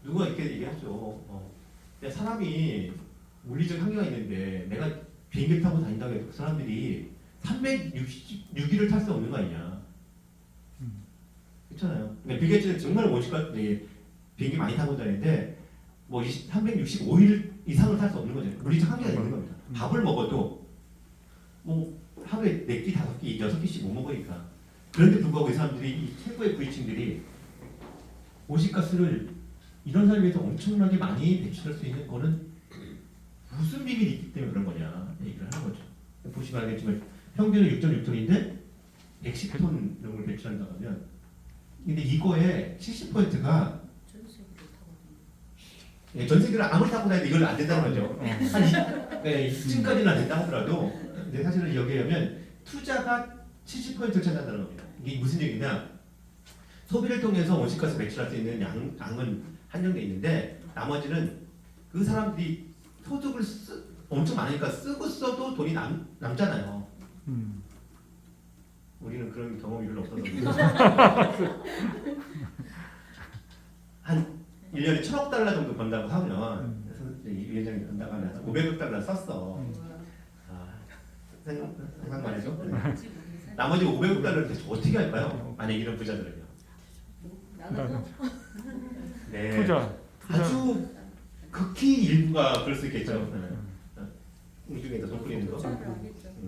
누가 이렇게 얘기하죠. 사람이 물리적 한계가 있는데 내가 비행기 타고 다닌다고 해도 그 사람들이 366일을 탈 수 없는 거 아니냐. 그렇잖아요. 근데 빌 게이츠는 정말 원시가 비행기 많이 타고 다니는데 뭐 365일 이상을 탈 수 없는 거죠. 물리적 한계가 있는 겁니다. 밥을 먹어도 뭐 하루에 4끼, 5끼, 6끼씩 못 먹으니까. 그런데 불구하고 이 사람들이 이 최고의 부위층들이 오십가스를 이런 삶에 서 엄청나게 많이 배출할 수 있는 거는 무슨 비밀이 있기 때문에 그런 거냐 얘기를 하는 거죠. 보시면 알겠지만 평균은 6.6톤인데 110톤 정도를 배출한다고 하면 근데 이거의 70%가 전 세계를 아무리 타고 다녀도 이걸 안 된다는 거죠. 한 이쯤까지는 안 된다 하더라도 근데 사실은 여기에 하면 투자가 70%를 차지한다는 겁니다. 이게 무슨 얘기냐? 소비를 통해서 온실가스 배출할 수 있는 양은 한정돼 있는데 나머지는 그 사람들이 소득을 엄청 많으니까 쓰고 써도 돈이 남잖아요. 우리는 그런 경험이 별로 없어서 한 1년에 1,000억 달러 정도 번다고 하면 이 위원장이 번다고 하면 500억 달러 썼어. 생각만 해줘. 나머지 500억 달러를 대체 어떻게 할까요? 만약 이런 부자들은요. 네. 투자. 아주 극히 일부가 그럴 수 있겠죠. 우중에다 돈 뿌리는 거.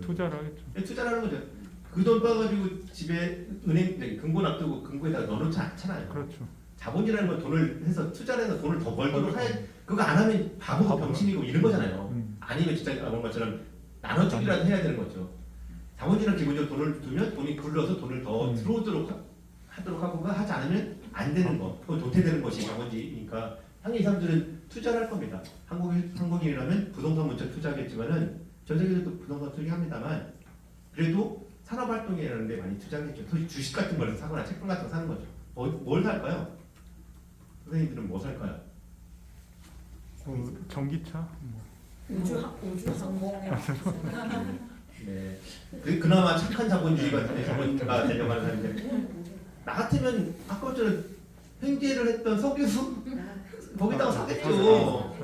투자를 하겠죠. 투자를 하는 거죠. 그 돈 빠가지고 집에 은행 금고 놔두고 금고에다가 넣어놓지 않잖아요. 그렇죠. 자본이라는 건 돈을 해서 투자를 해서 돈을 더 벌도록 해. 그거 안 하면 바보고 병신이고 이런 거잖아요. 아니면 진짜 그런 것처럼 나눠주기라도 해야 되는 거죠. 자본주의는 기본적으로 돈을 두면 돈이 굴러서 돈을 더 들어오도록 하도록 하고 하지 않으면 안 되는 거. 그거 도태되는 것이 자본주의니까 당연히 이 사람들은 투자를 할 겁니다. 한국인이라면 부동산 먼저 투자하겠지만은 전 세계에서도 부동산 투자합니다만 그래도 산업활동이라는 데 많이 투자하겠죠. 소위 주식 같은 걸 사거나 채권 같은 거 사는 거죠. 뭘 살까요? 선생님들은 뭐 살까요? 전기차? 우주 항공. 네. 그나마 착한 자본주의가 자본가 되려고 하는 사람인데 나 같으면 아까처럼 횡재를 했던 석유수 거기다가 사겠죠.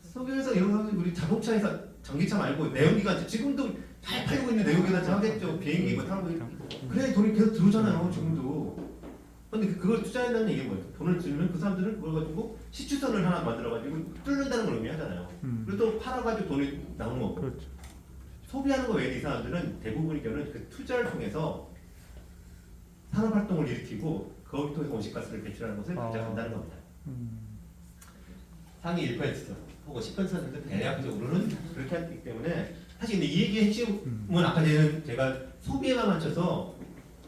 석유에서 이런 사람들 우리 자동차에서 전기차 말고 내연기관차 지금도 잘 팔고 있는 내연기관차 하겠죠. 비행기 뭐 타고 그래 돈이 계속 들어오잖아요. 지금도. 근데 그걸 투자한다는 얘기는 뭐예요? 돈을 들면 그 사람들은 그걸 가지고 시추선을 하나 만들어가지고 뚫는다는 걸 의미하잖아요. 그리고 또 팔아가지고 돈이 나오는 거고. 그렇죠. 소비하는 거 외에 이 사람들은 대부분의 경우는 그 투자를 통해서 산업활동을 일으키고 거기 통해서 온실가스를 배출하는 것을 가져간다는 겁니다. 상위 1% 혹은 10% 대략적으로는 그렇게 하기 때문에 사실 근데 이 얘기의 핵심은 아까 제가 소비에만 맞춰서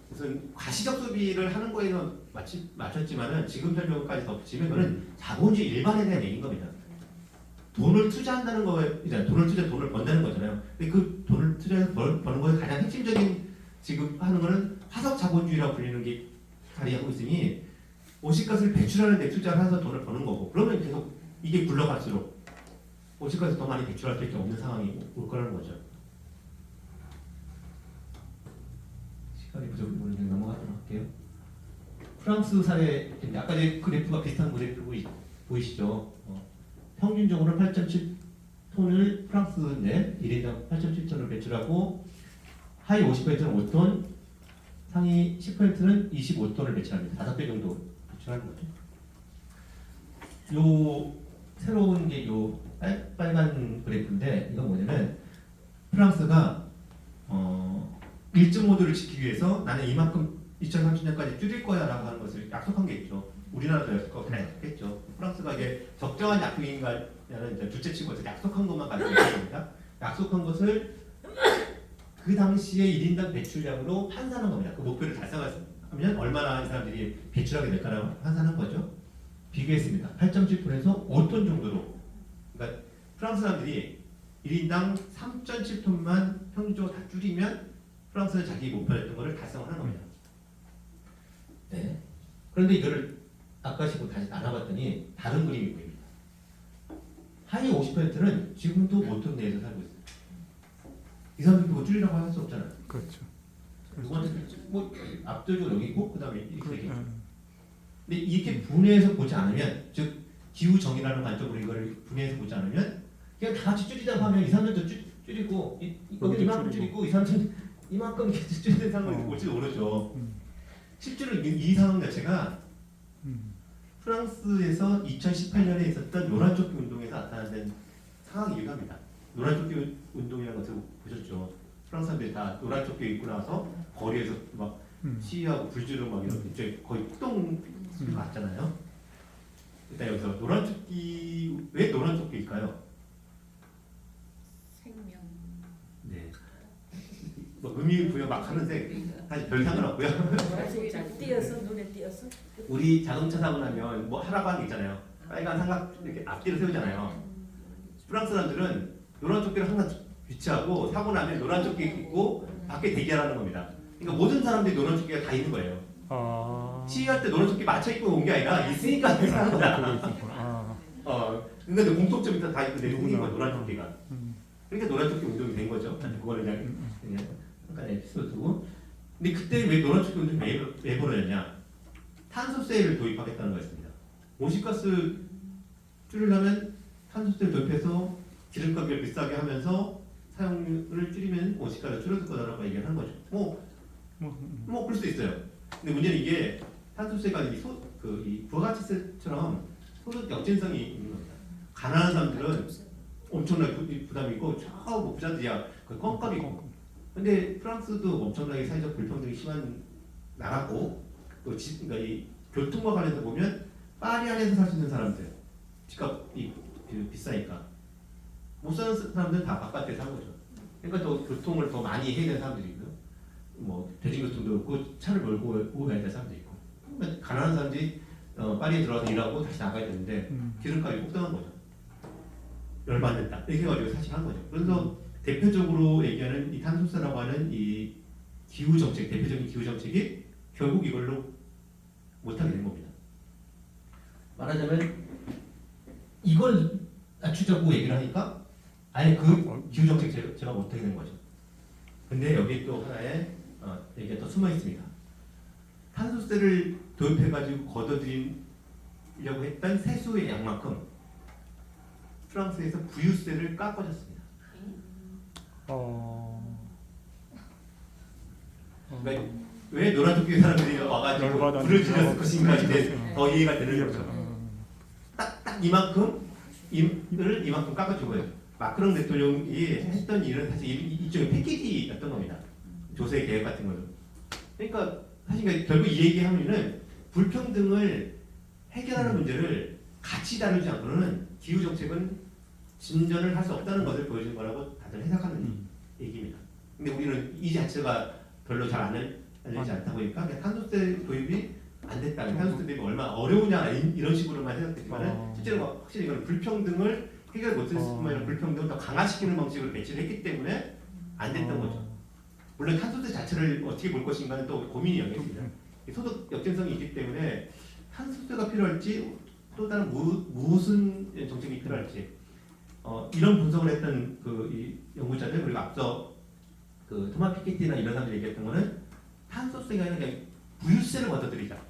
무슨 과시적 소비를 하는 거에는 맞췄지만은 지금 설명까지 덧붙이면 그건 자본주의 일반에 대한 얘기인 겁니다. 돈을 투자한다는 거잖아요. 돈을 번다는 거잖아요. 근데 그 돈을 투자해서 버는 거에 가장 핵심적인 지금 하는 거는 화석 자본주의라고 불리는 게 자리하고 있으니 온실가스를 배출하는 데 투자를 해서 돈을 버는 거고 그러면 계속 이게 굴러갈수록 온실가스 더 많이 배출할 수밖에 없는 상황이 올 거라는 거죠. 시간이 부족해서 넘어가도록 할게요. 프랑스 사례인데 아까 제 그래프가 비슷한 그래프 보이시죠? 평균적으로 8.7톤을 프랑스인데 1인당 8.7톤을 배출하고 하위 50%는 5톤, 상위 10%는 25톤을 배출합니다. 5배 정도 배출하는 거죠. 요 새로운 게 요 빨간 그래프인데 이건 뭐냐면 프랑스가 1.5도를 지키기 위해서 나는 이만큼 2030년까지 줄일 거야라고 하는 것을 약속한 게 있죠. 우리나라도 약속했겠죠. 프랑스가 이게 적정한 약속인가는 둘째치고 약속한 것만 가지고 있습니다. 약속한 것을 그 당시에 1인당 배출량으로 환산한 겁니다. 그 목표를 달성하면 얼마나 이 사람들이 배출하게 될까라고 환산한 거죠. 비교했습니다. 8.7톤에서 5톤 정도로. 그러니까 프랑스 사람들이 1인당 3.7톤만 평균적으로 다 줄이면 프랑스는 자기 목표했던 것을 달성하는 겁니다. 네. 그런데 이거를 아까시고 다시 나눠봤더니 다른 그림이 보입니다. 하위 50%는 지금도 5톤 내에서 살고 있어요. 이 사람들이 뭐 줄이라고 할 수 없잖아요. 그렇죠. 누구한테 뭐 압도적으로 여기 있고 그 다음에 이렇게 되겠죠. 근데 이렇게 분해해서 보지 않으면, 즉 기후 정의라는 관점으로 이걸 분해해서 보지 않으면 그냥 다 같이 줄이자고 하면 이 사람들도 줄이고 여기 이만큼 줄이고 이 사람들은 이만큼 이렇게 줄이는 상황이 올지도 모르죠. 실제로 이 상황 자체가 프랑스에서 2018년에 있었던 노란조끼 운동에서 나타난 상황이기도 합니다. 노란조끼 운동이라는 것을 보셨죠. 프랑스 사람들이 다 노란조끼 입고 나서 거리에서 막 시위하고 불지르고 막 이렇게 거의 폭동 같잖아요. 일단 여기서 노란조끼, 왜 노란조끼일까요? 생명. 네. 뭐 의미 부여 막 하는데 사실 별 상관없고요. 잘 띄어서 눈에 띄어서. 우리 자동차 사고 나면 뭐 하라고 하는 게 있잖아요. 빨간 삼각 이렇게 앞뒤로 세우잖아요. 프랑스 사람들은 노란 조끼를 항상 비치하고 사고 나면 노란 조끼 입고 밖에 대기하라는 겁니다. 그러니까 모든 사람들이 노란 조끼가 다 있는 거예요. 시위할 때 노란 조끼 맞춰 입고 온 게 아니라 있으니까 하는 거다. 근데 공통점이 다 있고 내 생긴 거야 노란 조끼가. 그러니까 노란 조끼 운동이 된 거죠. 그거를 그냥 잠깐 에피소드고. 근데 그때 왜 노란 조끼 운동이 왜 벌어졌냐? 탄소세를 도입하겠다는 거였습니다. 온실가스 줄이려면 탄소세를 도입해서 기름값을 비싸게 하면서 사용을 줄이면 온실가스가 줄어들 거다라고 얘기를 하는 거죠. 뭐 그럴 수 있어요. 근데 문제는 이게 탄소세가 이 부가가치세처럼 소득 역진성이 있는 겁니다. 가난한 사람들은 엄청나게 부담이고 뭐 부자들이야 그 껌값이고. 근데 프랑스도 엄청나게 사회적 불평등이 심한 나라고 또 그러니까 이 교통과 관련해서 보면 파리 안에서 살 수 있는 사람들 집값이 비싸니까 못 사는 사람들은 다 바깥에 사는 거죠. 그러니까 또 교통을 더 많이 해야 되는 사람들이 있고요. 뭐 대중교통도 없고 차를 몰고 가야 되는 사람도 있고. 그러니까 가난한 사람들이 파리에 들어와서 일하고 다시 나가야 되는데 기름값이 폭등한 거죠. 얼마 안 됐다. 이렇게 가지고 사실 한 거죠. 그래서 대표적으로 얘기하는 이 탄소세라고 하는 이 기후 정책, 대표적인 기후 정책이 결국 이걸로 못하게 된 겁니다. 말하자면 이걸 낮추자고 얘기를 하니까 아예 그 기후 정책 제가 못하게 된 거죠. 근데 여기 또 하나의 얘기가 또 숨어 있습니다. 탄소세를 도입해가지고 걷어들이려고 했던 세수의 양만큼 프랑스에서 부유세를 깎아줬습니다. 그러니까 왜 노란조끼 사람들이 와가지고 불을 지렸을 것인가 이제 더 이해가 되는 거죠. 딱 이만큼 깎아준 거예요. 마크롱 대통령이 했던 일은 사실 일종의 패키지였던 겁니다. 조세 계획 같은 거죠. 그러니까 사실 결국 이 얘기하는 이유는 불평등을 해결하는 문제를 같이 다루지 않고는 기후 정책은 진전을 할 수 없다는 것을 보여주는 거라고 다들 해석하는 얘기입니다. 근데 우리는 이 자체가 별로 잘 알려지지 않다 보니까 그냥 탄소세 도입이 안 됐다. 탄소세 도입이 얼마나 어려우냐 이런 식으로만 생각했지만 실제로 확실히 이건 불평등을 해결 못했을 뿐만 아니라 불평등을 더 강화시키는 방식으로 배치를 했기 때문에 안 됐던 거죠. 물론 탄소세 자체를 어떻게 볼 것인가는 또 고민이 열렸습니다. 소득 역전성이 있기 때문에 탄소세가 필요할지 또 다른 무슨 정책이 필요할지 이런 분석을 했던 이 연구자들 그리고 앞서 토마 피케티나 이런 사람들이 얘기했던 거는 탄소세가 아니라 그냥 부유세를 걷어들이자.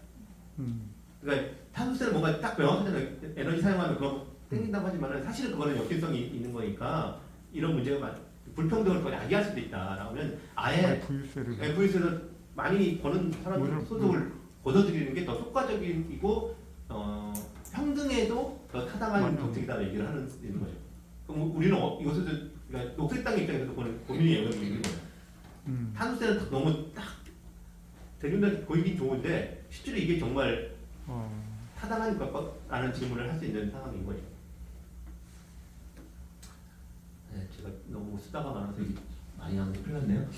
그러니까 탄소세는 뭔가 딱 명확하잖아요. 에너지 사용하면 그거 땡긴다고 하지만 사실은 그거는 역전성이 있는 거니까 이런 문제가 불평등을 더 야기할 수도 있다. 그러면 아예 부유세를 많이 버는 사람 소득을 걷어들이는 게 더 효과적이고 평등에도 더 타당한 정책이다 얘기를 하는 거죠. 그럼 우리는 이것을 그러니까 녹색당 입장에서도 고민이 있는 거예요. 탄소세는 너무 딱 대중들한테 보이긴 좋은데 실제로 이게 정말 타당한 것라는 질문을 할 수 있는 상황인 거죠. 네, 제가 너무 쓰다가 많아서 많이 나오는데 큰일 났네요.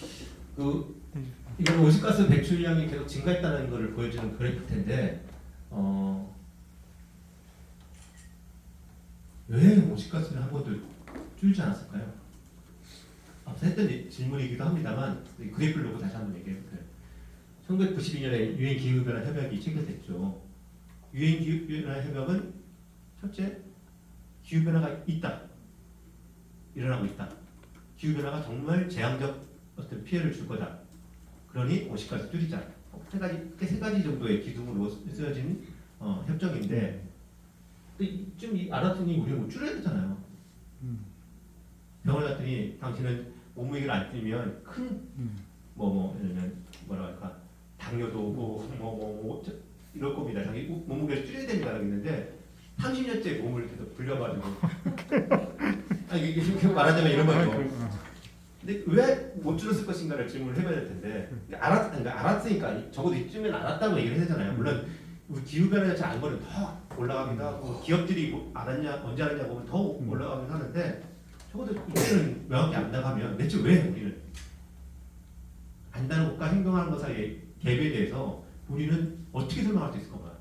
이건 온실가스 배출량이 계속 증가했다는 것을 보여주는 그래프 텐데 왜 온실가스를 한 번도 줄지 않았을까요? 앞서 했던 질문이기도 합니다만 그래프를 놓고 다시 한번 얘기해볼게요. 1992년에 유엔 기후변화 협약이 체결됐죠. 유엔 기후변화 협약은 첫째, 기후변화가 있다. 일어나고 있다. 기후변화가 정말 재앙적 어떤 피해를 줄 거다. 그러니 온실가스 줄이자. 세 가지 정도의 기둥으로 쓰여진 협정인데 좀 알았더니 우리가 뭐 줄여야 되잖아요. 병원 갔더니 당신은 몸무게를 안 뛰면 큰 예를 들면 뭐라 할까 당뇨도 오고 이럴 겁니다. 자기 몸무게를 줄여야 됩니다. 했는데 30년째 몸을 계속 불려가지고 이게 지금 말하자면 이런 거죠. 근데 왜 못 줄였을 것인가를 질문을 해봐야 될 텐데 알았으니까 적어도 이쯤엔 알았다고 얘기를 해야 되잖아요. 물론 우리 기후변화 자체 안 거는 더 올라가기도 하고 기업들이 알았냐 언제 알았냐 보면 더 올라가기도 하는데 적어도 이제는 명확히 안 나가면 대체 왜 우리는 안다는 것과 행동하는 것 사이의 갭에 대해서 우리는 어떻게 설명할 수 있을 건가?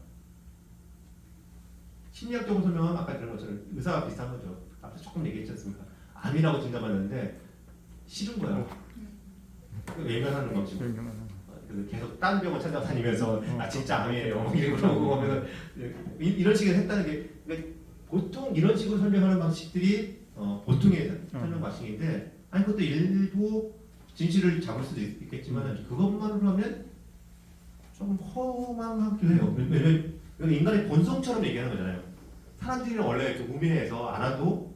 심리학적으로 설명하면 아까 그런 것처럼 의사가 비슷한 거죠. 앞서 조금 얘기했지 않습니까? 암이라고 진단받는데 싫은 거야. 외면하는 방식. 그래서 계속 딴 병원 찾아다니면서 나 진짜 암이에요. 이러고 하면 이런 식으로 했다는 게 그러니까 보통 이런 식으로 설명하는 방식들이 보통의 설명 방식인데 아니 그것도 일부 진실을 잡을 수도 있겠지만 그것만으로 하면 좀 허망하기도 해요. 왜냐면 이건 인간의 본성처럼 얘기하는 거잖아요. 사람들이 원래 우매해서 안 와도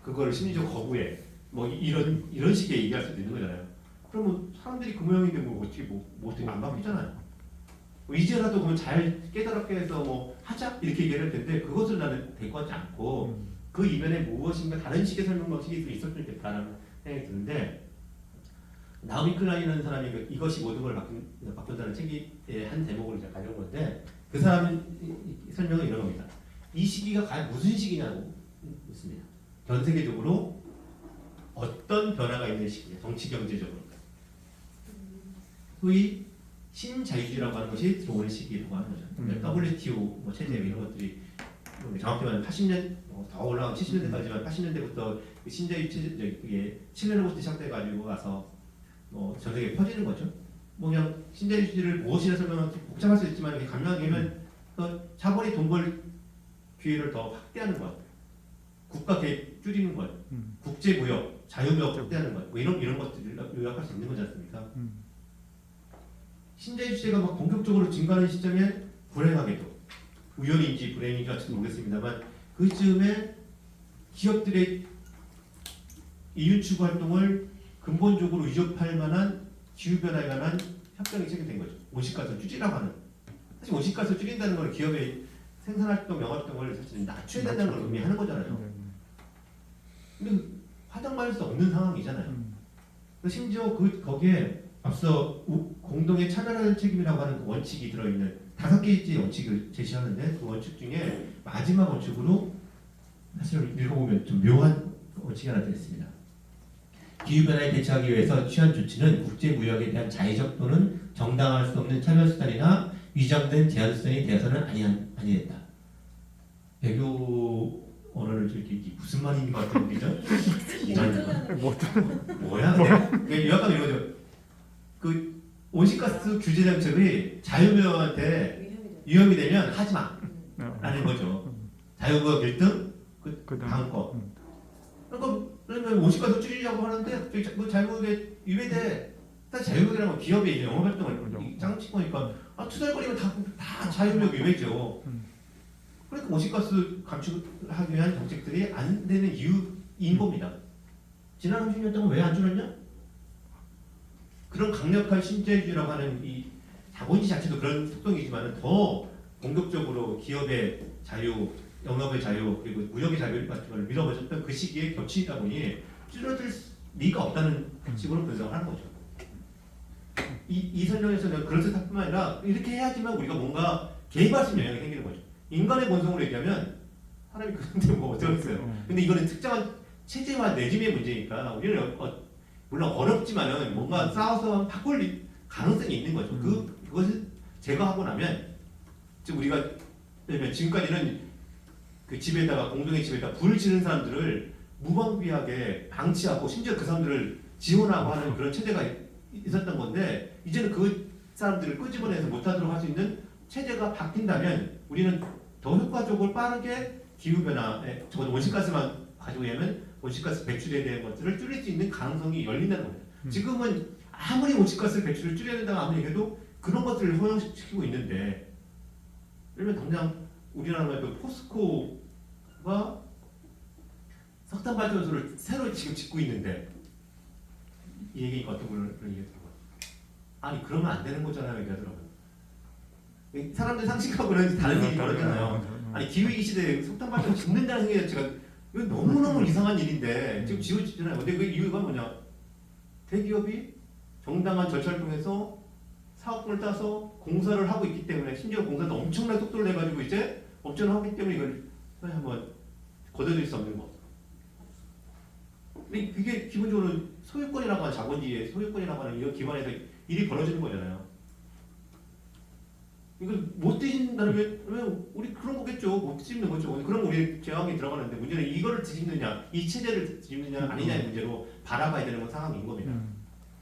그거를 심리적으로 거부해. 뭐 이런 식의 얘기할 수도 있는 거잖아요. 그러면 사람들이 그 모양인데 어떻게 안 바뀌잖아요. 이제라도 그러면 잘 깨달았게 해서 하자 이렇게 얘기를 할 텐데 그것을 나는 대꾸하지 않고 그 이면에 무엇인가 다른 식의 설명 방식이 좀 있었을 듯라는 생각이 드는데 나오미 클라인이라는 사람이 이것이 모든 걸 바꾼다는 책의 한 대목을 제가 가져온 건데 그 사람 설명은 이런 겁니다. 이 시기가 과연 무슨 시기냐고 묻습니다. 전 세계적으로 어떤 변화가 있는 시기냐, 정치 경제적으로. 소위 신자유주의라고 하는 것이 들어오는 시기라고 하는 거죠. WTO 체제 이런 것들이 정확히 말하면 80년 더 올라가면 70년대까지만 80년대부터 신자유주의 체제 그게 칠레로부터 시작돼가지고 와서 전 세계에 퍼지는 거죠. 그냥 신자유주의를 무엇이라 설명하면 복잡할 수 있지만 이렇게 간단하게 하면 자본이 돈 벌 기회를 더 확대하는 것, 국가 개입 줄이는 것, 국제 무역, 자유무역 확대하는 것, 이런 것들을 요약할 수 있는 거지 않습니까? 신자유주의가 막 본격적으로 증가하는 시점에 불행하게도 우연인지 불행인지 할지 모르겠습니다만 그쯤에 기업들의 이윤 추구 활동을 근본적으로 위협할 만한 기후변화에 관한 협정이 체결된 거죠. 온실가스 줄이라고 하는. 사실 온실가스 줄인다는 건 기업의 생산활동, 영업활동을 사실 낮춰야 된다는 걸 의미하는 거잖아요. 근데 화장할 수 없는 상황이잖아요. 심지어 거기에 앞서 공동의 차별화된 책임이라고 하는 그 원칙이 들어있는 5개의 원칙을 제시하는데 그 원칙 중에 마지막 원칙으로 사실 읽어보면 좀 묘한 원칙이 하나 들어있습니다. 기후변화에 대처하기 위해서 취한 조치는 국제무역에 대한 자의적 또는 정당화할 수 없는 차별수단이나 위장된 제한수단이 되어서는 아니했다. 배교 언어를 이렇게 무슨 말인 것 같은 거죠? 뭐야? 요약하면 이거죠. 그 온실가스 규제 정책이 자유무역한테 위험이 되면 하지 마 라는 거죠. 자유무역 1등 그 다음 거. 그러면 온실가스 줄이려고 하는데 그 자유무역에 위배돼. 사실 자유무역이라는 건 기업의 영업활동을 장치고 니까 투덜거리면 다 자유무역 위배죠. 그러니까 온실가스 감축하기 위한 정책들이 안 되는 이유인 겁니다. 지난 30년 동안 왜 안 줄었냐? 그런 강력한 신자유주의라고 하는 이 자본주의 자체도 그런 특성이지만 더 공격적으로 기업의 자유, 영업의 자유, 그리고 무역의 자유 같은 걸 밀어버렸던 그 시기에 겹치다 보니 줄어들 리가 없다는 식으로 분석을 하는 거죠. 이 설명에서는 그런 뜻뿐만 아니라 이렇게 해야지만 우리가 뭔가 개입할 수 있는 영향이 생기는 거죠. 인간의 본성으로 얘기하면 사람이 그런데 뭐 어쩌겠어요. 근데 이거는 특정한 체제와 레짐의 문제니까 우리는 물론 어렵지만은 뭔가 싸워서 바꿀 가능성이 있는 거죠. 그것을 제거하고 나면 즉 우리가 지금까지는 그 집에다가 공동의 집에다 불을 지르는 사람들을 무방비하게 방치하고 심지어 그 사람들을 지원하고 하는 그런 체제가 있었던 건데 이제는 그 사람들을 끄집어내서 못하도록 할 수 있는 체제가 바뀐다면 우리는 더 효과적으로 빠르게 기후변화에 적어도 온실가스만 가지고 있는 온실가스 배출에 대한 것들을 줄일 수 있는 가능성이 열린다는 겁니다. 지금은 아무리 온실가스 배출을 줄여야 된다고 아무리 얘기해도 그런 것들을 허용시키고 있는데 예를 들면 당장 우리나라의 그 포스코가 석탄 발전소를 새로 지금 짓고 있는데 이 얘기가 어떤 분을 얘기했더라고요. 아니 그러면 안 되는 거잖아요 얘기하더라고요. 사람들 상식하고는 다른 일이 벌어지잖아요. 아니 기후위기 시대에 석탄 발전소 짓는다는 게 제가 이건 너무너무 이상한 일인데 지금 지어지잖아요. 근데 그 이유가 뭐냐? 대기업이 정당한 절차를 통해서 사업권을 따서 공사를 하고 있기 때문에 심지어 공사도 엄청난 속도를 내가지고 이제 업전을 하기 때문에 이걸 한번 거둬들일 수 없는 거. 근데 그게 기본적으로 소유권이라고 하는 자본주의의 소유권이라고 하는 이런 기반에서 일이 벌어지는 거잖아요. 이걸 못 뒤진다면 왜 우리 그런 거겠죠. 못 뒤집는 거죠. 그럼 우리 제왕이 들어가는데 문제는 이거를 뒤집느냐, 이 체제를 뒤집느냐 아니냐의 문제로 바라봐야 되는 상황인 겁니다.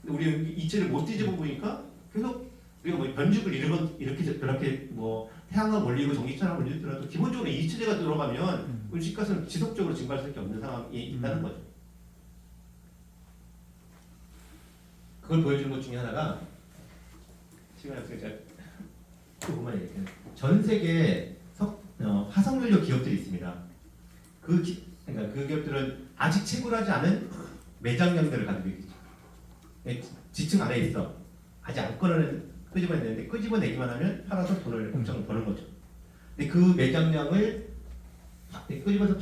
근데 우리 이 체제를 못 뒤집어 보니까 계속 우리가 뭐 변죽을 이렇게 저렇게 뭐 태양광 올리고 전기차를 올리더라도 기본적으로 이 체제가 들어가면 우리 집값은 지속적으로 증가할 수밖에 없는 상황이 있다는 거죠. 그걸 보여주는 것 중에 하나가 시간이 없으니까 제가 또 그만 얘기해요. 전 세계에 화석연료 기업들이 있습니다. 그러니까 그 기업들은 아직 채굴하지 않은 매장량들을 가지고 있죠. 지층 안에 있어. 아직 안 끄집어내는데 끄집어내기만 하면 팔아서 돈을 엄청 버는 거죠. 근데 그 매장량을 끄집어서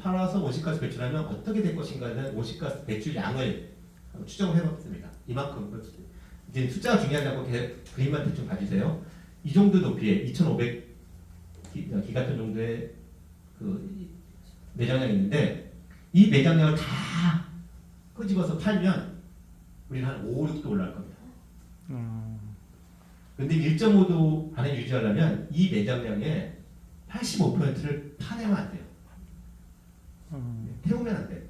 팔아서 오시가스 배출하면 어떻게 될 것인가는 오시가스 배출량을 추정을 해봤습니다. 이만큼. 이제 숫자가 중요하지 않고 그림만 대충 봐주세요. 이 정도 높이에 2,500 기가톤 정도의 그 매장량이 있는데 이 매장량을 다 끄집어서 팔면 우리는 한 5, 6도 올라갈 겁니다. 근데 1.5도 안에 유지하려면 이 매장량의 85%를 파내면 안 돼요. 태우면 안 돼.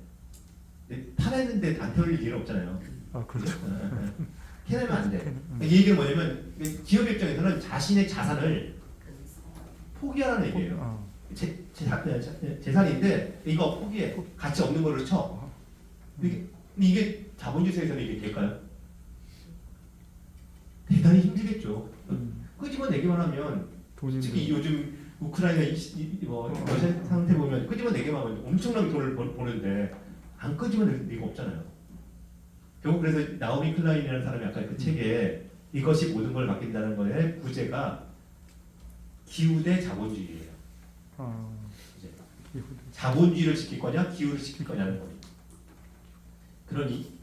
파내는데 안 태울 일은 없잖아요. 아 그렇죠. 해내면 안 돼. 이 얘기는 뭐냐면 기업 입장에서는 자신의 자산을 포기하라는 얘기예요. 재산인데 이거 포기해. 가치 없는 거를 쳐. 이게 자본주의에서는 이게 될까요? 대단히 힘들겠죠. 끄집어내기만 하면 특히 요즘 우크라이나 러시아 상태 보면 끄집어내기만 하면 엄청나게 돈을 버는데 안 끄집어낼 리가 없잖아요. 결국 그래서 나오미 클라인이라는 사람이 아까 그 책에 이것이 모든 걸 바뀐다는 거의 구제가 기후 대 자본주의예요. 자본주의를 지킬 거냐 기후를 지킬 거냐는 겁니다. 그러니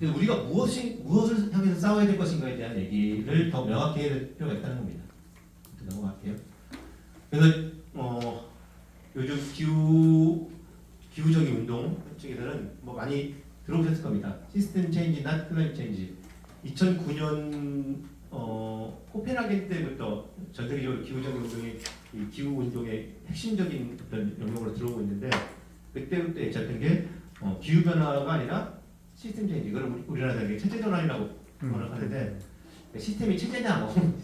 우리가 무엇을 향해서 싸워야 될 것인가에 대한 얘기를 더 명확히 해야 될 필요가 있다는 겁니다. 넘어갈게요. 그래서 요즘 기후적인 운동 쪽에서는 뭐 많이 들어보셨을 겁니다. 시스템 체인지나 클라이밋 체인지. 2009년 코펜하겐 때부터 전 세계적으로 기후적인 운동이 기후 운동의 핵심적인 어떤 영역으로 들어오고 있는데 그때부터 예측했던 게 기후 변화가 아니라 시스템 체인지. 이걸 우리나라에서 체제 전환이라고 번역하는데 시스템이 체제냐 뭐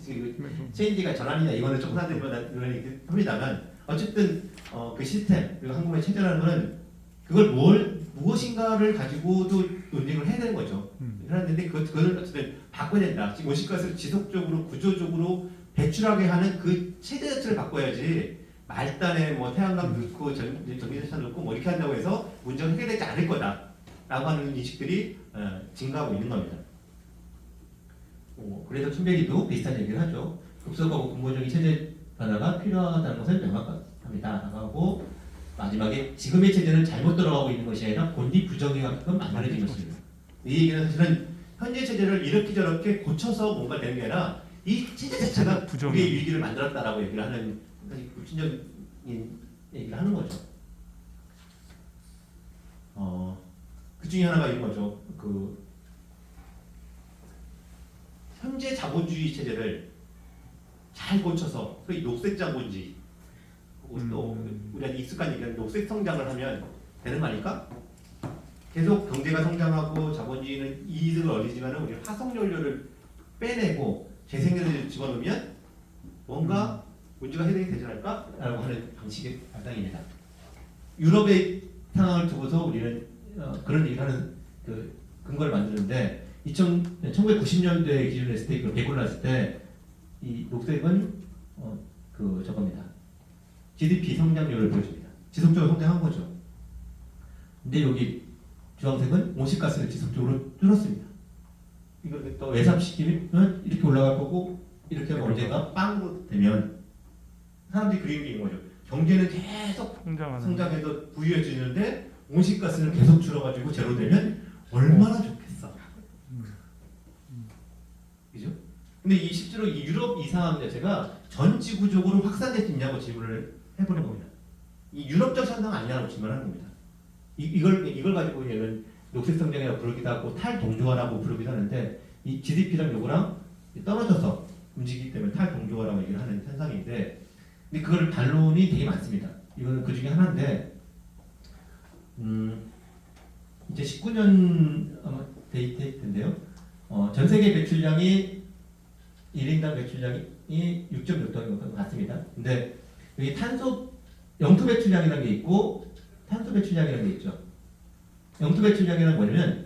체인지가 전환이냐 이거는 조금 사람들이 합니다만 어쨌든 그 시스템 그리고 한국의 체제라는 거는 그걸 무엇인가를 가지고도 논쟁을 해야 되는 거죠. 그런데 그걸 어쨌든 바꿔야 된다. 지금 온실가스를 지속적으로 구조적으로 배출하게 하는 그 체제 자체를 바꿔야지 말단에 뭐 태양광 넣고 전기자산 넣고 뭐 이렇게 한다고 해서 문제가 해결되지 않을 거다라고 하는 인식들이 증가하고 있는 겁니다. 그래서 툰베리도 비슷한 얘기를 하죠. 급속하고 근본적인 체제 변화가 필요하다는 것을 명확합니다. 하고 마지막에 지금의 체제는 잘못 돌아가고 있는 것이 아니라 본디 부정행하게끔 만들어진 것입니다. 이 얘기는 사실은 현재 체제를 이렇게 저렇게 고쳐서 뭔가 되는 게 아니라 이 체제 자체가 우리의 위기를 만들었다라고 얘기를 하는 구체적인 얘기를 하는 거죠. 그 중에 하나가 이런 거죠. 그 현재 자본주의 체제를 잘 고쳐서 소위 녹색 자본주의 또 우리가 익숙한 얘기는 녹색 성장을 하면 되는 거 아닐까? 계속 경제가 성장하고 자본주의는 이익을 얻지만 우리 화석연료를 빼내고 재생연료를 집어넣으면 뭔가 문제가 해결이 되지 않을까? 라고 하는 방식의 발상입니다. 유럽의 상황을 두고서 우리는 그런 얘기를 하는 그 근거를 만드는데 1990년대에 기준으로 했을 때 이걸 개골 났을 때 이 녹색은 그 저겁니다. GDP 성장률을 보여줍니다. 지속적으로 성장한 거죠. 근데 여기 주황색은 온실가스를 지속적으로 줄었습니다. 이걸 또 외삽시키면 이렇게 올라갈 거고 이렇게 하면 언젠가 빵으로 되면 사람들이 그리는 게 있는 거죠. 경제는 계속 성장해서 부유해지는데 온실가스는 계속 줄어가지고 제로 되면 얼마나 좋겠어. 그죠? 근데 이 실제로 이 유럽 이 상황 자체가 전 지구적으로 확산될 수 있냐고 질문을 해보는 겁니다. 이 유럽적 현상 아니냐고 질문하는 겁니다. 이걸 가지고 얘는 녹색 성장이라고 부르기도 하고 탈동조화라고 부르기도 하는데 이 GDP랑 요거랑 떨어져서 움직이기 때문에 탈동조화라고 얘기를 하는 현상인데 근데 그걸 반론이 되게 많습니다. 이거는 그 중에 하나인데 이제 19년 아마 데이터인데요. 전 세계 매출량이 1인당 매출량이 6.6톤인 것 같습니다. 근데 여기 영토 배출량이라는 게 있고 탄소 배출량이라는 게 있죠. 영토 배출량이란 뭐냐면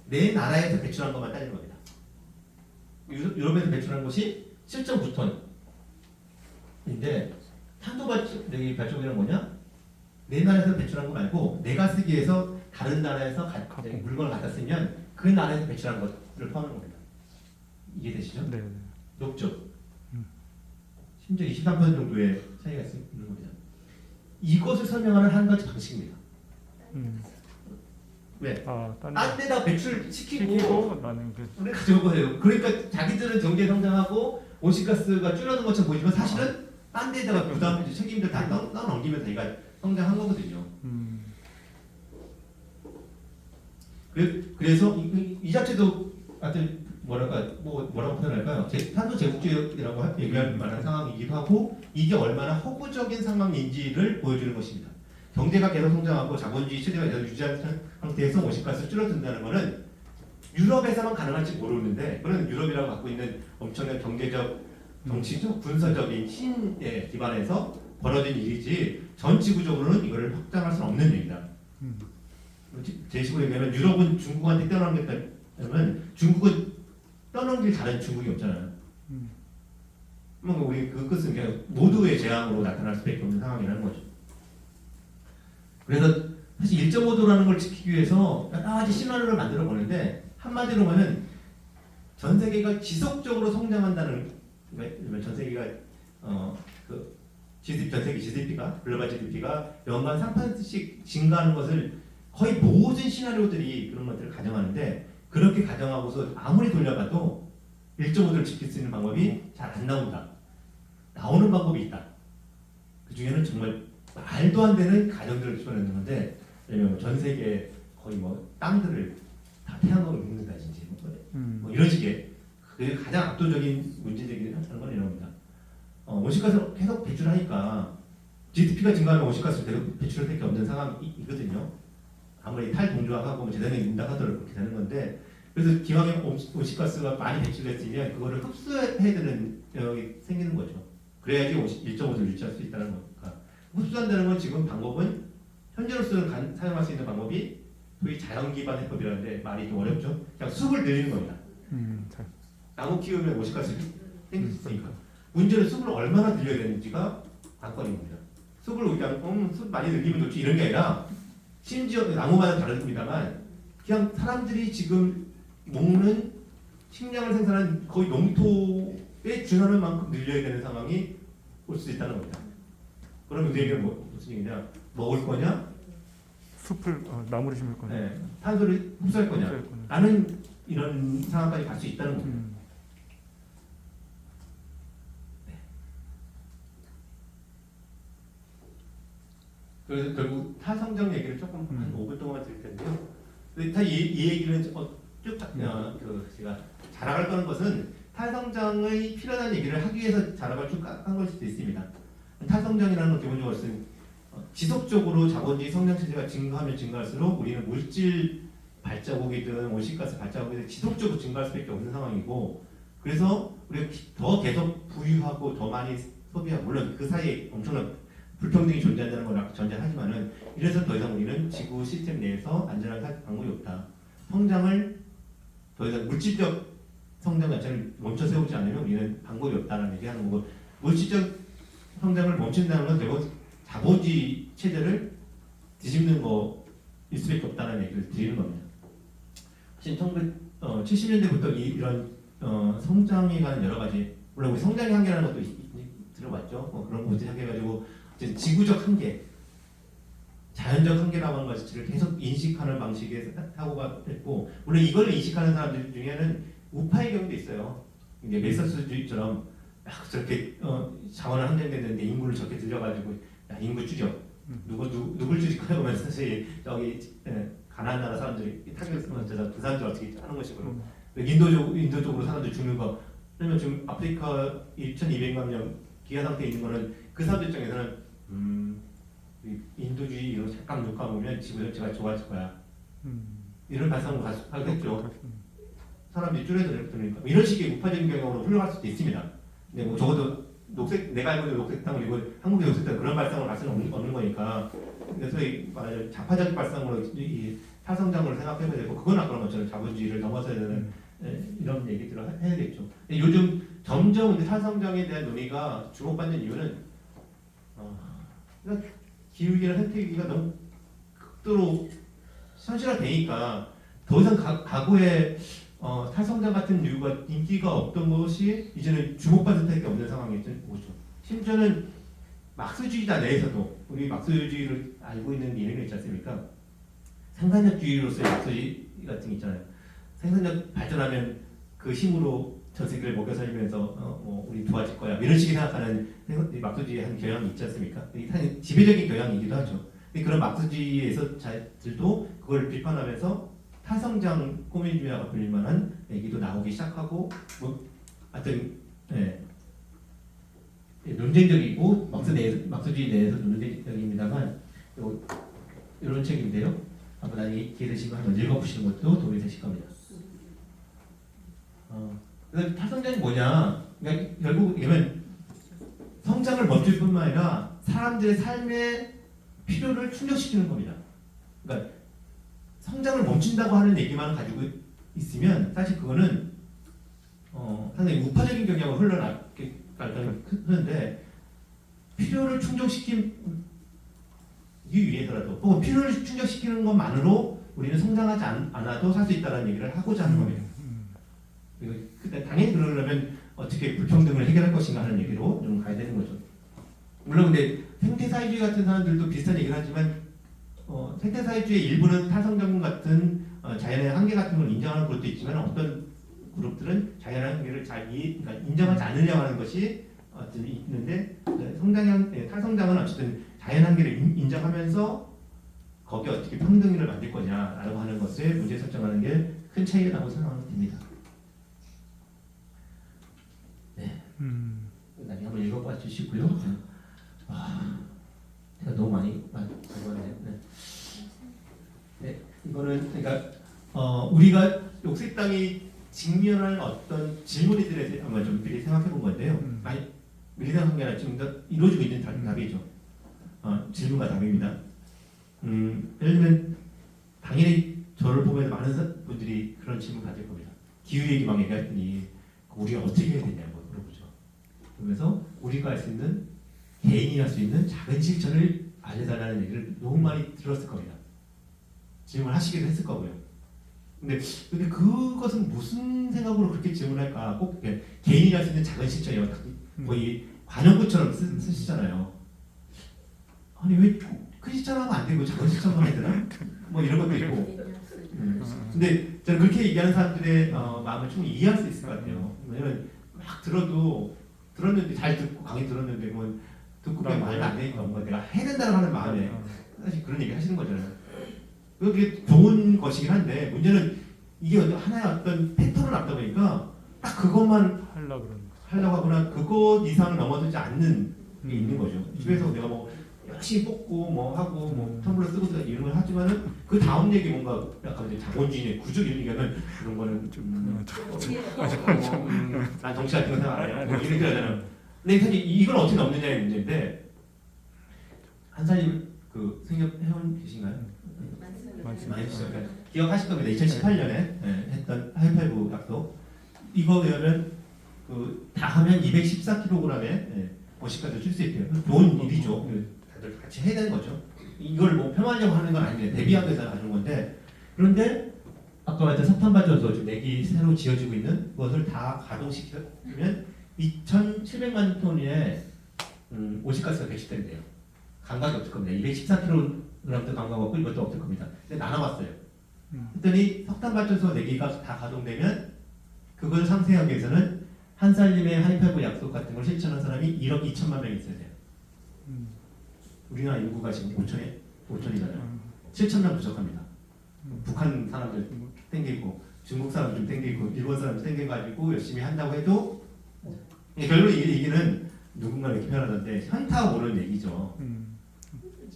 내 나라에서 배출한 것만 따지는 겁니다. 유럽에서 배출한 것이 7.9톤인데 탄소 발전이란 뭐냐? 내 나라에서 배출한 거 말고 내가 쓰기에서 다른 나라에서 물건을 갖다 쓰면 그 나라에서 배출한 것을 포함하는 겁니다. 이해되시죠? 네. 높죠? 심지어 23% 정도의 차이가 있는 겁니다. 이것을 설명하는 한 가지 방식입니다. 왜? 딴 데다 배출시키고 나는 우리 가져오고요. 그러니까 자기들은 경제 성장하고 온실가스가 줄어든 것처럼 보이지만 사실은 딴 데다가 부담 책임들 다 떠넘기면서 자기가 성장한 거거든요. 그래서 이 자체도 하여튼 뭐라고 표현할까요? 탄소 제국주의라고 얘기할 만한 상황이기도 하고 이게 얼마나 허구적인 상황인지를 보여주는 것입니다. 경제가 계속 성장하고 자본주의 체제가 유지한 상태에서 온실가스 줄어든다는 것은 유럽에서만 가능할지 모르는데 그런 유럽이라고 갖고 있는 엄청난 경제적, 정치적, 군사적인 신에 기반해서 벌어진 일이지 전 지구적으로는 이걸 확장할 수는 없는 얘기다. 제식으로 얘기하면 유럽은 중국한테 떠넘겼다면 중국은 떠넘길 다른 중국이 없잖아요. 우리 그 끝은 그냥 모두의 재앙으로 나타날 수밖에 없는 상황이라는 거죠. 그래서 사실 1.5도라는 걸 지키기 위해서 여러 가지 시나리오를 만들어 보는데 한마디로 보면 전 세계가 지속적으로 성장한다는 전 세계가 전 세계 GDP가 글로벌 GDP가 연간 3%씩 증가하는 것을 거의 모든 시나리오들이 그런 것들을 가정하는데 그렇게 가정하고서 아무리 돌려봐도 1.5도를 지킬 수 있는 방법이 잘 안 나온다. 나오는 방법이 있다. 그 중에는 정말 말도 안 되는 가정들을 집어넣는 건데 왜냐면 전 세계 거의 땅들을 다 태양광을 묶는다든지 뭐 이런 식의 그 가장 압도적인 문제제기를 하는 건 이런 겁니다. 온실가스를 계속 배출하니까 GDP가 증가하면 온실가스를 계속 배출할 수밖에 없는 상황이거든요. 아무리 탈동조화하고 재단에 있는다 하더라도 그렇게 되는 건데 그래서 기왕에 온실가스가 많이 배출됐으면 그거를 흡수해야 되는 영역이 생기는 거죠. 그래야지 1.5도를 유지할 수 있다는 거니까. 흡수한다는 건 지금 방법은 현재로서는 사용할 수 있는 방법이 소위 자연 기반 해법이라는데 말이 좀 어렵죠. 그냥 숲을 늘리는 겁니다. 나무 키우면 온실가스 생길 수 있으니까. 문제는 숲을 얼마나 늘려야 되는지가 관건입니다. 숲을 그냥 숲 많이 늘리면 좋지 이런 게 아니라 심지어 나무마다 다릅니다만 그냥 사람들이 지금 먹는 식량을 생산하는 거의 농토에 준하는 만큼 늘려야 되는 상황이 올 수 있다는 겁니다. 그러면 그 얘기는 무슨 얘기냐? 먹을 거냐? 숲을 나무를 심을 거냐? 네, 탄소를 흡수할 거냐? 라는 이런 상황까지 갈 수 있다는 겁니다. 네. 그래서 결국 탈성장 얘기를 조금 한 5분 동안 드릴 텐데요. 이 얘기는 쭉 제가 자랑할 거는 것은 탈성장의 필요한 얘기를 하기 위해서 자랑을 쭉 한 걸 수도 있습니다. 탈성장이라는 건 기본적으로 지속적으로 자본주의 성장 체제가 증가하면 증가할수록 우리는 물질 발자국이든 온실가스 발자국이든 지속적으로 증가할 수밖에 없는 상황이고 그래서 우리가 더 계속 부유하고 더 많이 소비하고 물론 그 사이에 엄청난 불평등이 존재한다는 걸 전제하지만은 이래서 더 이상 우리는 지구 시스템 내에서 안전하게 살 방법이 없다. 성장을 더 이상 물질적 성장 자체를 멈춰 세우지 않으면 우리는 방법이 없다는 얘기하는 거고 물질적 성장을 멈춘다는 건 결국 자본주의 체제를 뒤집는 거일 수밖에 없다는 얘기를 드리는 겁니다. 사실 1970년대부터 이런 성장에 관한 여러 가지, 물론 우리 성장의 한계라는 것도 들어봤죠. 그런 것부터 시작해가지고 이제 지구적 한계, 자연적 한계라고 하는 것을 계속 인식하는 방식의 사고가 됐고, 물론 이걸 인식하는 사람들 중에는 우파의 경우도 있어요. 이제 메서스주의처럼 막 저렇게 자원을 한정됐는데 인구를 저렇게 들여가지고 야 인구 줄여, 누굴 줄일 거야 보면서 사실 저기 가난한 나라 사람들이 타격을 그 사람들 어떻게 하는 것이고, 인도적으로 사람들 죽는 거, 그러면 지금 아프리카 2,200만 명 기아 상태에 있는 거는 그 사람들 입장에서는 인도주의로 잠깐 눈 감으면 지구 전체가 좋아질 거야. 이런 발상으로 하겠죠. 사람들이 줄여들으니까 이런 식의 우파적인 경향으로 흘러갈 수도 있습니다. 근데 뭐 적어도 내가 알고 있는 녹색당 그리고 한국의 녹색당 그런 발상을 갈 수는 없는 거니까. 그래서 말하자면 좌파적 발상으로 이 탈성장을 생각해야 되고, 그건 아까 그런 것처럼 자본주의를 넘어서야 되는 이런 얘기들을 해야겠죠. 요즘 점점 이제 탈성장에 대한 논의가 주목받는 이유는 그러니까 기후위기나 생태위기가 너무 극도로 현실화되니까 더 이상 과거에 탈성장 같은 이유가 인기가 없던 것이 이제는 주목받을 수밖에 없는 상황이 오죠. 심지어는 막스주의자 내에서도 우리 막스주의를 알고 있는 이름이 있지 않습니까? 생산력주의로서의 막스주의 같은 게 있잖아요. 생산력 발전하면 그 힘으로 전 세계를 먹여 살리면서 우리 도와줄 거야 이런 식의 생각하는 막스주의의 한 경향이 있지 않습니까? 사실 지배적인 경향이기도 하죠. 그런 막스주의에서들도 그걸 비판하면서 탈성장 꼬민주의가 불릴 만한 얘기도 나오기 시작하고, 뭐 하여튼 논쟁적이고 막스주의 내에서 논쟁적입니다만 이런 책인데요. 한번 나중에 기회 되시면 한번 읽어보시는 것도 도움이 되실 겁니다. 그래서 탈성장이 뭐냐? 그러니까 결국 이러면 성장을 멈출 뿐만 아니라 사람들의 삶의 필요를 충족시키는 겁니다. 그러니까 성장을 멈춘다고 하는 얘기만 가지고 있으면 사실 그거는 상당히 우파적인 경향으로 흘러나가게 하는데, 필요를 충족시키기 위해서라도 혹은 필요를 충족시키는 것만으로 우리는 성장하지 않아도 살 수 있다는 얘기를 하고자 하는 겁니다. 그리고 당연히 그러려면 어떻게 불평등을 해결할 것인가 하는 얘기로 좀 가야 되는 거죠. 물론 근데 생태사회주의 같은 사람들도 비슷한 얘기를 하지만 생태사회주의 일부는 탈성장 같은 자연의 한계 같은 걸 인정하는 그룹도 있지만, 어떤 그룹들은 자연의 한계를 그러니까 인정하지 않으려고 하는 것이 있는데, 탈성장은 어쨌든 자연 한계를 인정하면서 거기에 어떻게 평등을 만들 거냐라고 하는 것을 문제 설정하는 게 큰 차이라고 생각하면 됩니다. 네. 나중에 한번 읽어봐 주시고요. 제가 너무 많이 읽었네요. 네, 이거는 그러니까 우리가 녹색당이 직면할 어떤 질문들에 대해 한번 좀 미리 생각해 본 건데요. 미리 생각한 게 아니라 지금 이루어지고 있는 답이죠. 질문과 답입니다. 예를 들면 당연히 저를 보면 많은 분들이 그런 질문 가질 겁니다. 기후 얘기만 얘기했더니 우리가 어떻게 해야 되냐고 물어보죠. 그러면서 우리가 할 수 있는, 개인이 할 수 있는 작은 실천을 알려달라는 얘기를 너무 많이 들었을 겁니다. 질문하시기도 했을 거고요. 근데 그것은 무슨 생각으로 그렇게 질문할까? 꼭 개인이 할 수 있는 작은 실천이요. 거의 관용구처럼 쓰시잖아요. 아니 왜 큰 실천하면 안 되고 작은 실천만 해야 되나? 뭐 이런 것도 있고. 근데 저는 그렇게 얘기하는 사람들의 마음을 충분히 이해할 수 있을 것 같아요. 왜냐면 막 들었는데 잘 듣고 강의 들었는데 뭐 듣고 그냥 말도 안 되니까 뭔가 내가 해야 된다고 하는 마음에 사실 그런 얘기 하시는 거잖아요. 그게 좋은 것이긴 한데, 문제는 이게 하나의 어떤 패턴을 갖다 보니까 딱 그것만 하려고 하거나 그것 이상을 넘어서지 않는 게 있는 거죠. 집에서 내가 뭐 열심히 뽑고 뭐 하고 뭐 텀블러 쓰고 이런 걸 하지만은 그 다음 얘기 뭔가 약간 이제 자본주의 구조 이런 얘기하면 그런 거는 난 정치 같은 거 생각 안 해요. 이런 얘기 하잖아요. 근데 사실 이걸 어떻게 넘느냐의 문제인데, 한사님 그 생각 회원 계신가요? 많이 해주세요. 기억하실 겁니다. 2018년에 했던 하이파이브 약속. 이거 외우면 다 하면 214kg의 50까지 줄 수 있대요. 좋은 일이죠. 다들 같이 해야 되는 거죠. 이걸 뭐 폄하하려고 하는 건 아닌데 대비하기 위해서 하는 건데 그런데 아까 말했던 석탄 발전소 지금 내기 새로 지어지고 있는 그것을 다 가동시키면 2,700만 톤의 오십가스가 배출된대요. 감각이 없을 겁니다. 214kg도 감각 없고 이것도 없을 겁니다. 근데 나눠봤어요. 그랬더니 석탄 발전소 4개가 다 가동되면 그걸 상쇄하기 위해서는 한살림의 하이파이브 약속 같은 걸 실천한 사람이 1억 2천만 명이 있어야 돼요. 우리나라 인구가 지금 5천이잖아요. 7천 명 부족합니다. 북한 사람들 땡기고 중국 사람 좀 땡기고 일본 사람 땡겨가지고 열심히 한다고 해도 결론 이 얘기는 누군가 이렇게 표현하던데 현타가 오는 얘기죠.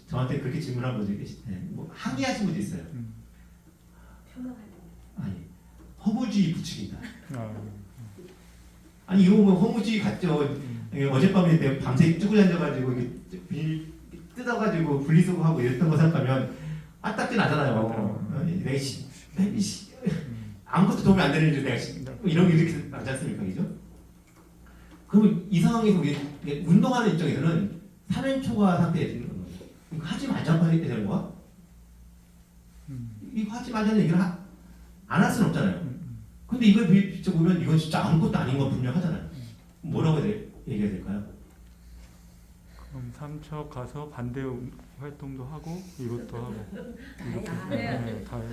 저한테 그렇게 질문한 분들이 계시대. 뭐 항의하신 분도 있어요. 아니 허무주의 부추긴다. 아니 이거 보면 허무주의 같죠. 어젯밤에 때 밤새 쭈그려 앉아가지고 비닐 뜯어가지고 분리수거하고 이랬던 거 생각하면 아딱지 나잖아요. 내가 아무것도 도움이 안 되는 줄 내가 이런 게 이렇게 나지 않습니까, 그죠? 그러면 이 상황에서 우리 운동하는 입장에서는 3연 초과 상태에 있는 거예요. 이거 하지 말자고 해야 되는 거야? 이거 하지 말자는 얘기를 안 할 수는 없잖아요. 근데 이걸 비춰보면 이건 진짜 아무것도 아닌 건 분명하잖아요. 뭐라고 얘기해야 될까요? 그럼 삼척 가서 반대 활동도 하고 이것도 하고 이렇게 다 네, 해야 다 해야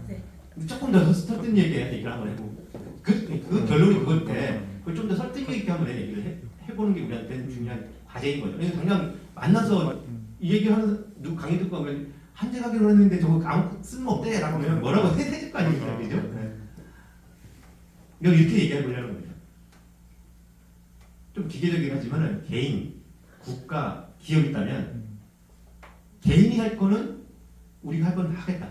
돼. 조금 더 설득 얘기를 한번 해보고 그 결론이 그건데 그걸 좀 더 설득 있게 한번 얘기를 해보는 게 우리한테는 중요한 과제인 거죠. 그래서 당장 만나서 이 얘기하는 강의 듣고 하면 한재 가기로 했는데 저거 아무 쓸모없대 라고 하면 뭐라고 해줄 거 아닙니까, 그죠? 이렇게 얘기해 보려는 겁니다. 좀 기계적이긴 하지만 개인, 국가, 기업이 있다면 개인이 할 거는 우리가 할 건 다 하겠다.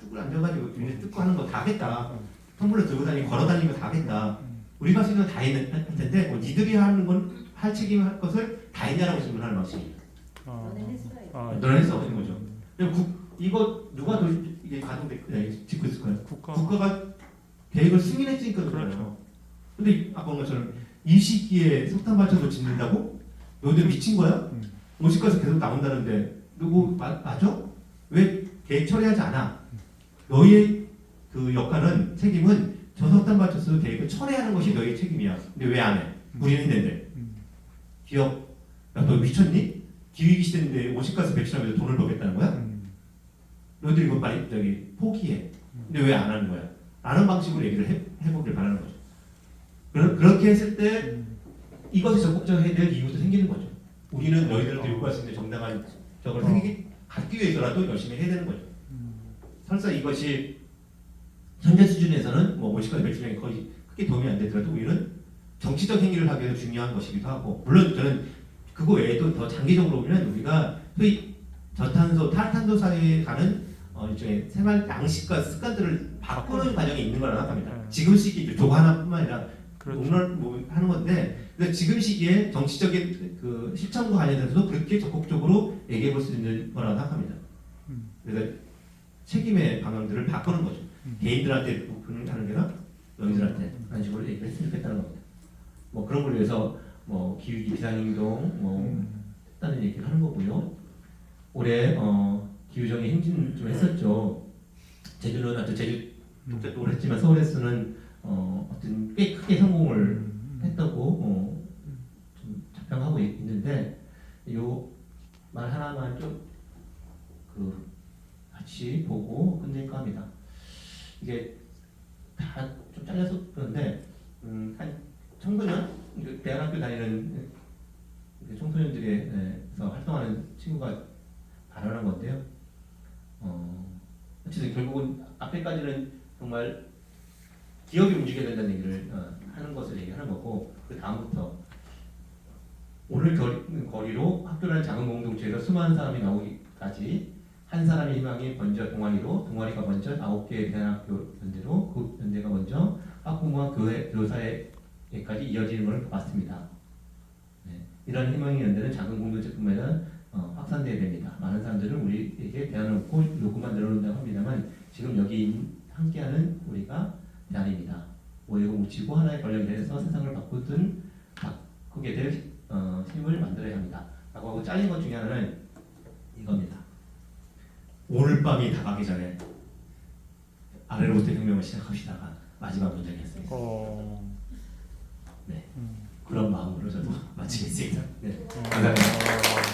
쭈그려 앉아가지고 비닐 뜯고 하는 거 다 하겠다. 선물로 들고 다니고 걸어 다니는 거 다 하겠다. 우리가 할 수 있는 건 다 할 텐데 뭐 니들이 하는 건 할 책임을 할 것을 다 했냐라고 질문하는 방식입니다. 너는 했어 하는 거죠. 이거 누가 더 이게 짓고 있을 거예요? 국가가 계획을 승인했으니까 그렇죠. 근데 아까 본 것처럼 이 시기에 석탄 발전소 짓는다고? 너희들 미친 거야? 50가스 계속 나온다는데 누구 맞아? 왜 계획 처리하지 않아? 너희의 그 역할은 책임은 저 석탄 발전소 계획을 처리하는 것이 너희의 책임이야. 근데 왜 안 해? 우리는 했는데. 기업, 야 너 미쳤니? 기후위기 시대인데 50가스 배출하면서 돈을 벌겠다는 거야? 너희들 이거 빨리 포기해. 근데 왜 안 하는 거야? 라는 방식으로 얘기를 해보길 바라는 거죠. 그렇게 했을 때 이것을 적극적으로 해야 될 이유도 생기는 거죠. 우리는 너희들한테 요구할 수 있는 정당한 적을 갖기 위해서라도 열심히 해야 되는 거죠. 설사 이것이 현재 수준에서는 뭐 50가지 배출량이 거의 크게 도움이 안 되더라도 우리는 정치적 행위를 하기 위해서 중요한 것이기도 하고 물론 저는 그거 외에도 더 장기적으로 보면 우리가 소위 저탄소, 탈탄소 사회에 가는 일종의 생활 양식과 습관들을 바꾸는 과정이 있는 거라 생각합니다. 지금 시기 저거 하나뿐만 아니라 오늘 뭐 하는 건데 지금 시기에 정치적인 그 실천과 관련해서도 그렇게 적극적으로 얘기해 볼 수 있는 거라고 생각합니다. 그래서 책임의 방향들을 바꾸는 거죠. 개인들한테 하는 게 아니라 너희들한테 그런 식으로 얘기를 했으면 좋겠다는 겁니다. 뭐 그런 걸 위해서 뭐 기후위기 비상행동 뭐 했다는 얘기를 하는 거고요. 올해 기후정의 행진 좀 했었죠. 제주는 아주 제주 독자적으로 했지만 서울에서는 어떤 꽤 크게 성공을 했다고 좀 자평하고 있는데 요 말 하나만 좀 같이 보고 끝낼까 합니다. 이게 다 좀 잘려서 그런데 한 청소년 대학교 다니는 청소년들에서 활동하는 친구가 발언한 건데요. 어쨌든 결국은 앞에까지는 정말 기업이 움직여야 된다는 얘기를 하는 것을 얘기하는 거고 그 다음부터 오늘 거리로 학교라는 작은 공동체에서 수많은 사람이 나오기까지 한 사람의 희망이 먼저 동아리로 동아리가 먼저 9개의 대학교 연대로 그 연대가 먼저 학부모와 교사에까지 이어지는 것을 봤습니다. 네. 이런 희망의 연대는 작은 공동체뿐만 아니라 확산돼야 됩니다. 많은 사람들은 우리에게 대안을 놓고 요구만 늘어놓는다고 합니다만 지금 여기 함께하는 우리가 대안입니다. 모이고 뭉치고 하나의 권력에 대해서 세상을 바꾸게 될 힘을 만들어야 합니다. 라고 하고 잘린 것 중에 하나는 이겁니다. 오늘 밤이 다가기 전에 아래로부터 혁명을 시작합시다가 마지막 문장이었습니다. 네. 그런 마음으로 저도 마치겠습니다. 네. 감사합니다.